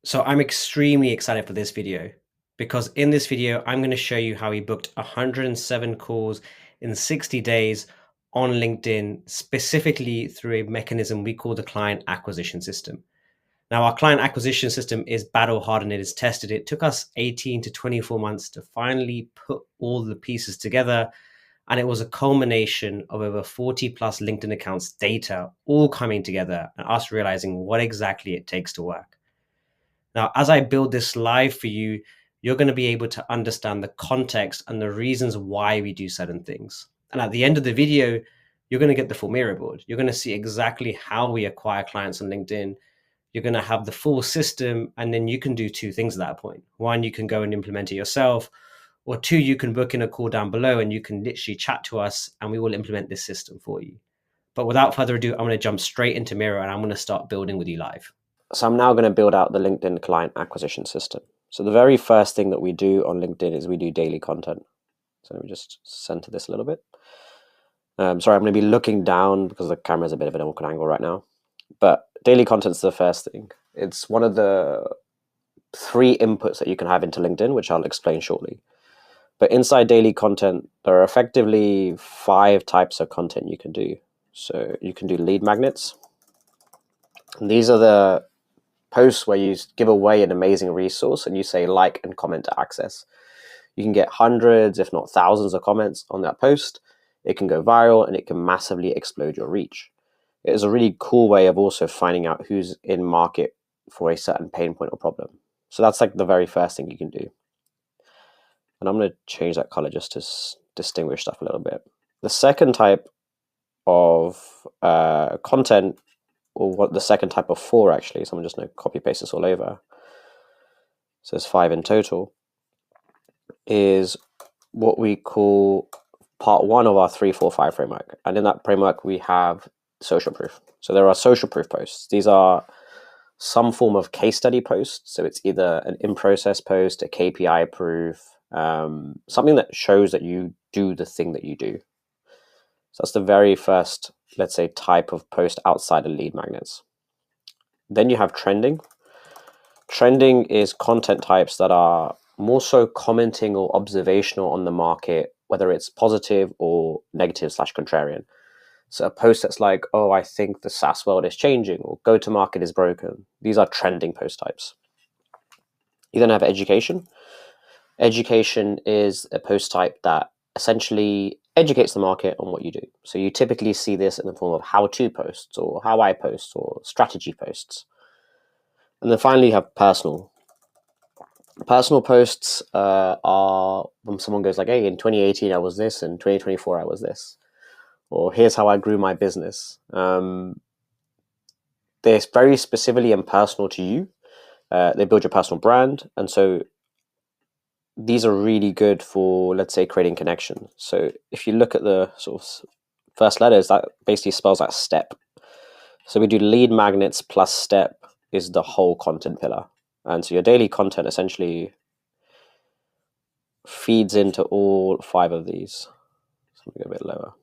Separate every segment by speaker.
Speaker 1: So I'm extremely excited for this video because in this video, I'm going to show you how we booked 107 calls in 60 days on LinkedIn, specifically through a mechanism we call the client acquisition system. Now, our client acquisition system is battle hardened, it is tested. It took us 18 to 24 months to finally put all the pieces together. And it was a culmination of over 40 plus LinkedIn accounts data all coming together and us realizing what exactly it takes to work. Now, as I build this live for you, you're going to be able to understand the context and the reasons why we do certain things. And at the end of the video, you're going to get the full mirror board. You're going to see exactly how we acquire clients on LinkedIn. You're going to have the full system, and then you can do two things at that point. One, you can go and implement it yourself, or two, you can book in a call down below and you can literally chat to us and we will implement this system for you. But without further ado, I'm going to jump straight into Miro and I'm going to start building with you live.
Speaker 2: So I'm now going to build out the LinkedIn client acquisition system. So the very first thing that we do on LinkedIn is we do daily content. So let me just center this a little bit. Sorry, I'm going to be looking down because the camera is a bit of an awkward angle right now. But daily content is the first thing. It's one of the 3 inputs that you can have into LinkedIn, which I'll explain shortly. But inside daily content, there are effectively 5 types of content you can do. So you can do lead magnets. And these are the posts where you give away an amazing resource and you say like and comment to access. You can get hundreds, if not thousands of comments on that post. It can go viral and it can massively explode your reach. It is a really cool way of also finding out who's in market for a certain pain point or problem. So that's like the very first thing you can do. And I'm going to change that color just to distinguish stuff a little bit. The second type of content, or what the second type of 4 actually, so I'm just going to copy paste this all over. So there's 5 in total, is what we call part 1 of our 3-4-5 framework. And in that framework, we have social proof. So there are social proof posts. These are some form of case study post. So it's either an in-process post, a KPI proof, something that shows that you do the thing that you do. So that's the very first, let's say, type of post outside of lead magnets. Then you have trending. Trending is content types that are more so commenting or observational on the market, whether it's positive or negative / contrarian. So a post that's like, oh, I think the SaaS world is changing, or go to market is broken. These are trending post types. You then have education. Education is a post type that essentially educates the market on what you do. So you typically see this in the form of how-to posts or how I post or strategy posts. And then finally you have personal. Personal posts are when someone goes like, hey, in 2018 I was this, in 2024 I was this, or here's how I grew my business. They're very specifically and personal to you. They build your personal brand. And so these are really good for, let's say, creating connection. So if you look at the sort of first letters, that basically spells out step. So we do lead magnets plus step is the whole content pillar. And so your daily content essentially feeds into all 5 of these. So let me go a bit lower.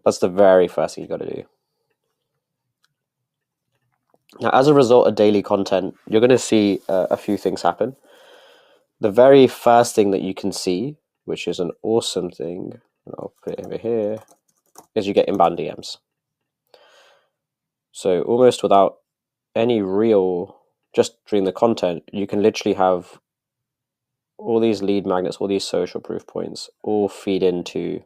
Speaker 2: That's the very first thing you got to do. Now, as a result of daily content, you're going to see a few things happen. The very first thing that you can see, which is an awesome thing, and I'll put it over here, is you get inbound DMs. So almost without any real, just during the content, you can literally have all these lead magnets, all these social proof points, all feed into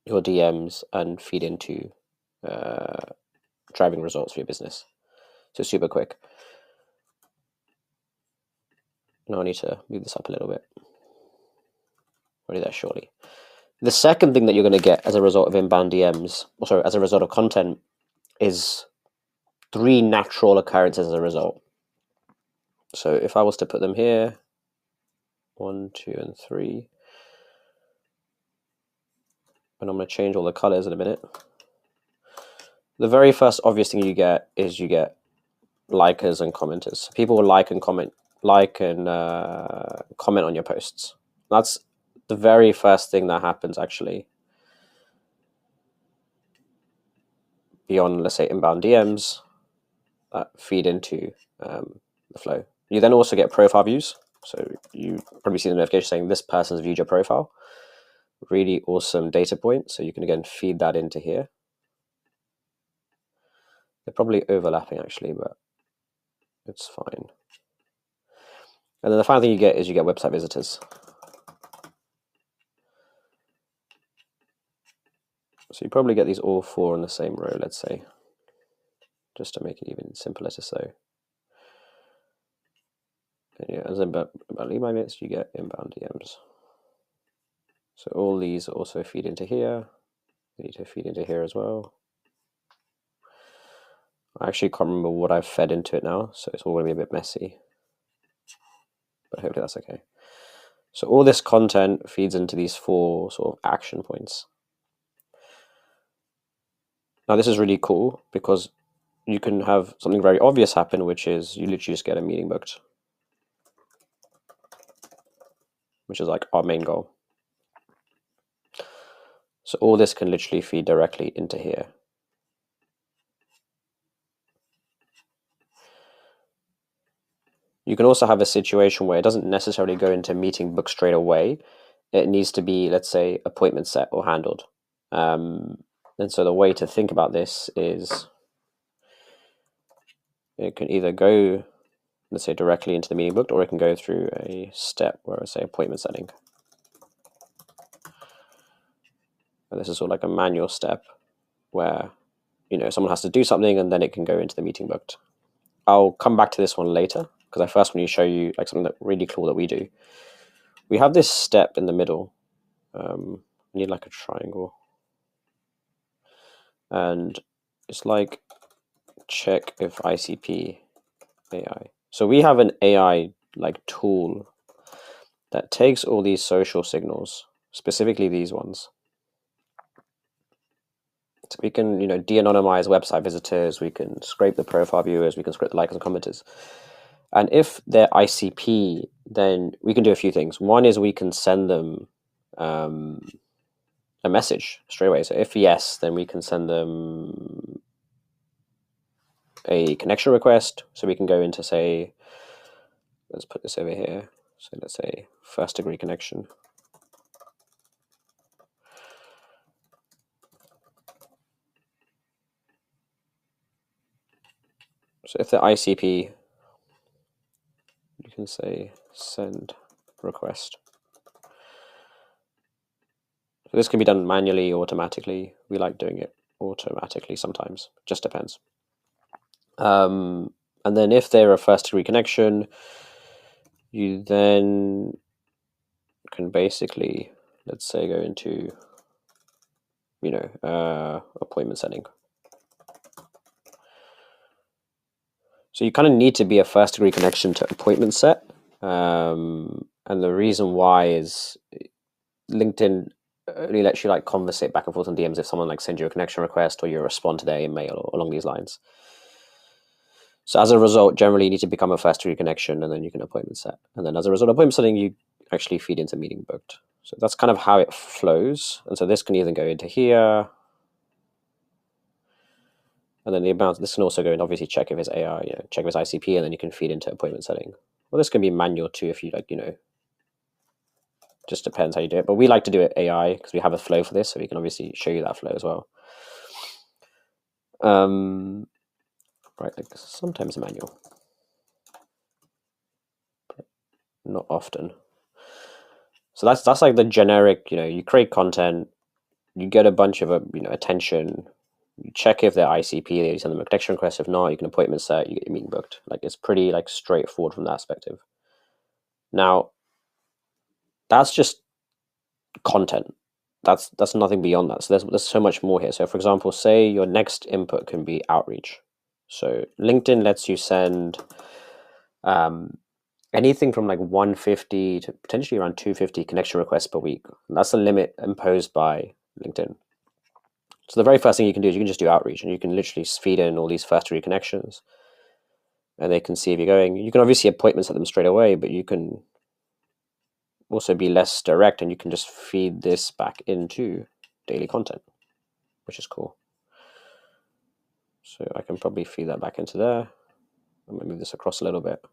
Speaker 2: your DMs and feed into driving results for your business. So super quick. Now I need to move this up a little bit. I'll do that shortly. The second thing that you're going to get as a result of inbound DMs, or sorry, as a result of content, is 3 natural occurrences as a result. So if I was to put them here, 1, 2, and 3, and I'm going to change all the colors in a minute. The very first obvious thing you get is you get likers and commenters. People will like and comment on your posts. That's the very first thing that happens, actually. beyond, let's say, inbound DMs that feed into the flow. You then also get profile views. So you probably see the notification saying this person's viewed your profile. Really awesome data point. So you can again feed that into here. They're probably overlapping actually, but it's fine. And then the final thing you get is you get website visitors. So you probably get these all 4 in the same row, let's say, just to make it even simpler to say. And yeah, as about lead magnets, you get inbound DMs. So all these also feed into here. They need to feed into here as well. I actually can't remember what I've fed into it now, so it's all going to be a bit messy. But hopefully that's okay. So all this content feeds into these 4 sort of action points. Now this is really cool because you can have something very obvious happen, which is you literally just get a meeting booked, which is like our main goal. So all this can literally feed directly into here. You can also have a situation where it doesn't necessarily go into meeting book straight away. It needs to be, let's say, appointment set or handled. And so the way to think about this is it can either go, let's say, directly into the meeting booked, or it can go through a step where I say appointment setting. And this is sort of like a manual step where, you know, someone has to do something and then it can go into the meeting booked. I'll come back to this one later because I first want to show you like something that really cool that we do. We have this step in the middle. I need like a triangle. And it's like check if ICP AI. So we have an AI like tool that takes all these social signals, specifically these ones. So we can, you know, de-anonymize website visitors, we can scrape the profile viewers, we can scrape the likers and commenters. And if they're ICP, then we can do a few things. One is we can send them a message straight away. So if yes, then we can send them a connection request. So we can go into, say, let's put this over here. So let's say first degree connection. So if they're ICP, you can say send request. So this can be done manually or automatically. We like doing it automatically sometimes, just depends. And then if they're a first degree connection, you then can basically, let's say, go into, you know, appointment setting. So you kind of need to be a first degree connection to appointment set. And the reason why is LinkedIn only lets you like conversate back and forth on DMs if someone like sends you a connection request or you respond to their email or along these lines. So as a result, generally you need to become a first degree connection and then you can appointment set. And then as a result of appointment setting, you actually feed into meeting booked. So that's kind of how it flows. And so this can either go into here. And then the amount, this can also go and obviously check if it's AI, you know, check if it's ICP, and then you can feed into appointment setting. Well, this can be manual too if you like, you know, just depends how you do it. But we like to do it AI because we have a flow for this, so we can obviously show you that flow as well. Right, like sometimes manual, but not often. So that's like the generic, you know, you create content, you get a bunch of, you know, attention, you check if they're ICP, you send them a connection request. If not, you can appointment set, you get your meeting booked. Like it's pretty like straightforward from that perspective. Now, that's just content. That's nothing beyond that. So there's so much more here. So for example, say your next input can be outreach. So LinkedIn lets you send anything from like 150 to potentially around 250 connection requests per week. And that's the limit imposed by LinkedIn. So the very first thing you can do is you can just do outreach, and you can literally feed in all these first degree connections, and they can see if you're going. You can obviously appointments at them straight away, but you can also be less direct, and you can just feed this back into daily content, which is cool. So I can probably feed that back into there. I'm gonna move this across a little bit.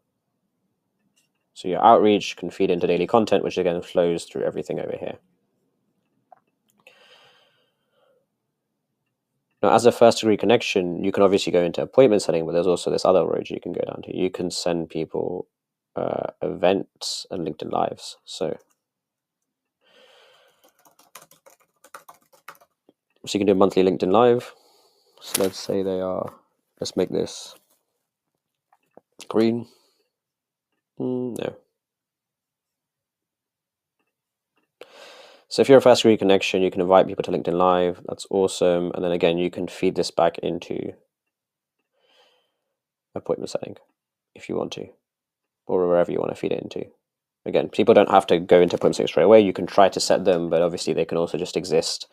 Speaker 2: So your outreach can feed into daily content, which again flows through everything over here. Now, as a first degree connection, you can obviously go into appointment setting, but there's also this other road you can go down to. You can send people events and LinkedIn Lives. So you can do a monthly LinkedIn Live. So let's say they are, let's make this green. No. So if you're a fast degree connection, you can invite people to LinkedIn Live. That's awesome. And then again, you can feed this back into appointment setting if you want to, or wherever you want to feed it into. Again, people don't have to go into appointment setting straight away. You can try to set them, but obviously they can also just exist.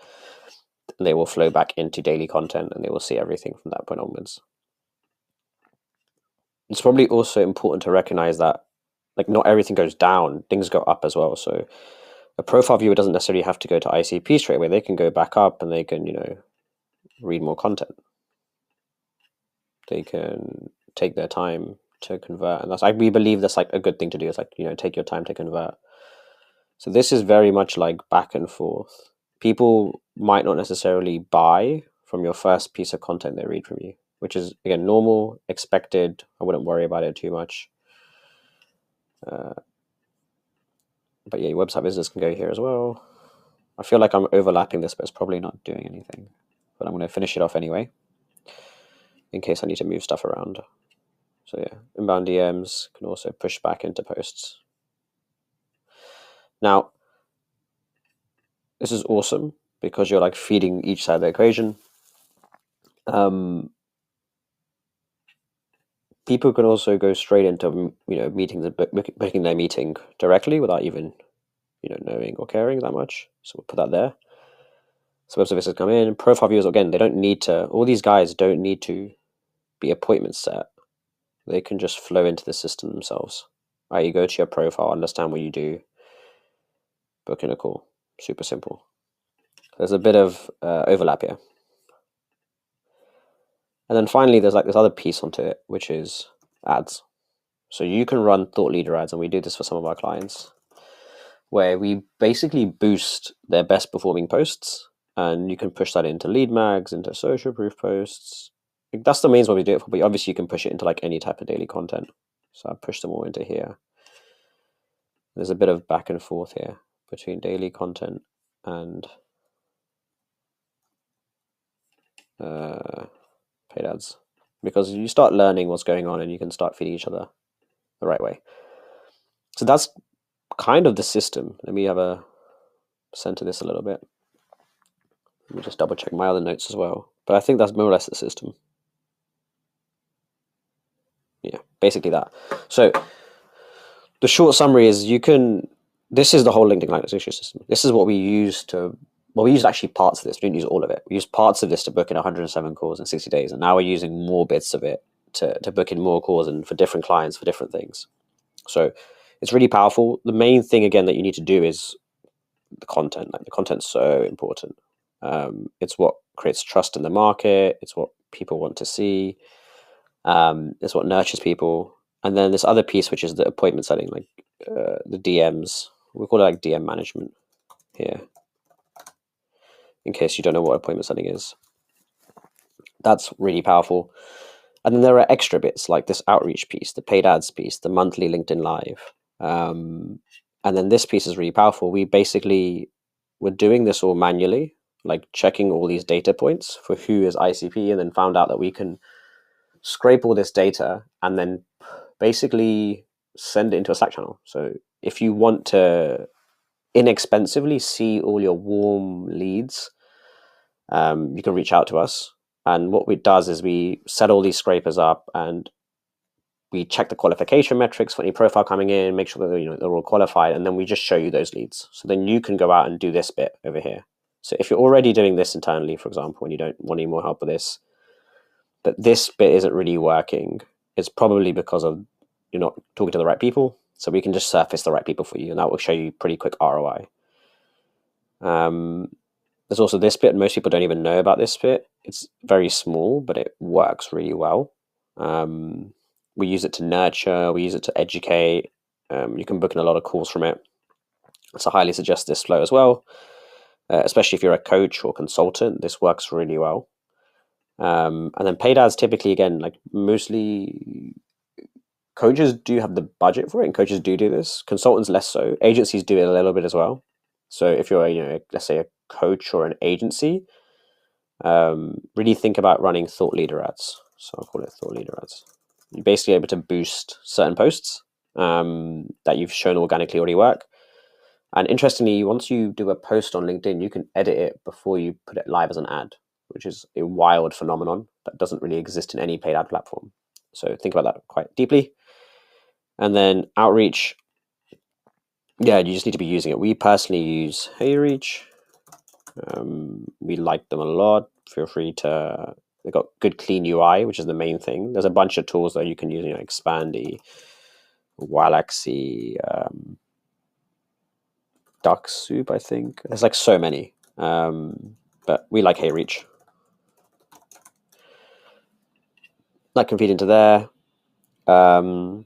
Speaker 2: And they will flow back into daily content and they will see everything from that point onwards. It's probably also important to recognize that like not everything goes down, things go up as well. So a profile viewer doesn't necessarily have to go to ICP straight away. They can go back up and they can, read more content. They can take their time to convert. And that's we believe that's like a good thing to do. It's like, take your time to convert. So this is very much like back and forth. People might not necessarily buy from your first piece of content they read from you, which is, again, normal, expected. I wouldn't worry about it too much. But yeah, your website business can go here as well. I feel like I'm overlapping this, but it's probably not doing anything. But I'm going to finish it off anyway, in case I need to move stuff around. So yeah, inbound DMs can also push back into posts. Now, this is awesome because you're like feeding each side of the equation. People can also go straight into meetings and booking their meeting directly without even knowing or caring that much. So we'll put that there. So web services come in. Profile viewers, again, they don't need to. All these guys don't need to be appointment set. They can just flow into the system themselves. Right, you go to your profile, understand what you do, book in a call. Super simple. There's a bit of overlap here. And then finally, there's like this other piece onto it, which is ads. So you can run thought leader ads, and we do this for some of our clients, where we basically boost their best performing posts, and you can push that into lead mags, into social proof posts. That's the main one we do it for, but obviously you can push it into like any type of daily content. So I push them all into here. There's a bit of back and forth here between daily content and paid ads, because you start learning what's going on and you can start feeding each other the right way. So that's kind of the system. Let me center this a little bit. Let me just double check my other notes as well. But I think that's more or less the system. Yeah, basically that. So the short summary is this is the whole LinkedIn client acquisition system. This is what we use we used actually parts of this. We didn't use all of it. We used parts of this to book in 107 calls in 60 days. And now we're using more bits of it to book in more calls and for different clients for different things. So it's really powerful. The main thing, again, that you need to do is the content. Like the content's so important. It's what creates trust in the market. It's what people want to see. It's what nurtures people. And then this other piece, which is the appointment setting, like the DMs. We call it like DM management here, in case you don't know what appointment setting is. That's really powerful. And then there are extra bits like this outreach piece, the paid ads piece, the monthly LinkedIn Live. And then this piece is really powerful. We're doing this all manually, like checking all these data points for who is ICP, and then found out that we can scrape all this data and then basically send it into a Slack channel. So if you want to inexpensively see all your warm leads, you can reach out to us. And what it does is we set all these scrapers up and we check the qualification metrics for any profile coming in, make sure that they're all qualified, and then we just show you those leads. So then you can go out and do this bit over here. So if you're already doing this internally, for example, and you don't want any more help with this, but this bit isn't really working, it's probably because of you're not talking to the right people. So we can just surface the right people for you, and that will show you pretty quick ROI. There's also this bit. Most people don't even know about this bit. It's very small, but it works really well. We use it to nurture, we use it to educate. You can book in a lot of calls from it. So I highly suggest this flow as well, especially if you're a coach or consultant. This works really well. And then paid ads typically, again, like mostly coaches do have the budget for it, and coaches do this. Consultants less so. Agencies do it a little bit as well. So if you're, let's say a coach or an agency, really think about running thought leader ads. So I'll call it thought leader ads. You're basically able to boost certain posts that you've shown organically already work. And interestingly, once you do a post on LinkedIn, you can edit it before you put it live as an ad, which is a wild phenomenon that doesn't really exist in any paid ad platform. So think about that quite deeply. And then outreach, yeah, you just need to be using it. We personally use HeyReach. We like them a lot. Feel free to. They've got good, clean UI, which is the main thing. There's a bunch of tools that you can use, Expandy, Wallaxy, Duck Soup, I think. There's like so many. But we like HeyReach. That can feed into there. Yeah,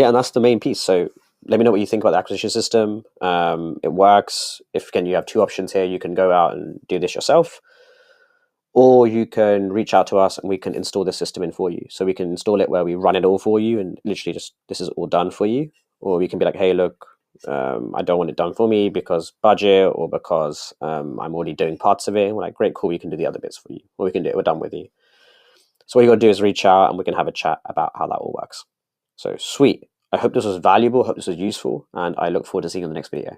Speaker 2: and that's the main piece. So let me know what you think about the acquisition system. It works. If again you have two options here, you can go out and do this yourself, or you can reach out to us and we can install this system in for you. So we can install it where we run it all for you and literally just this is all done for you. Or we can be like, hey, look, I don't want it done for me because budget or because I'm already doing parts of it. And we're like, great, cool, we can do the other bits for you. Or we can do it, we're done with you. So what you got to do is reach out and we can have a chat about how that all works. So sweet. I hope this was valuable. I hope this was useful. And I look forward to seeing you in the next video.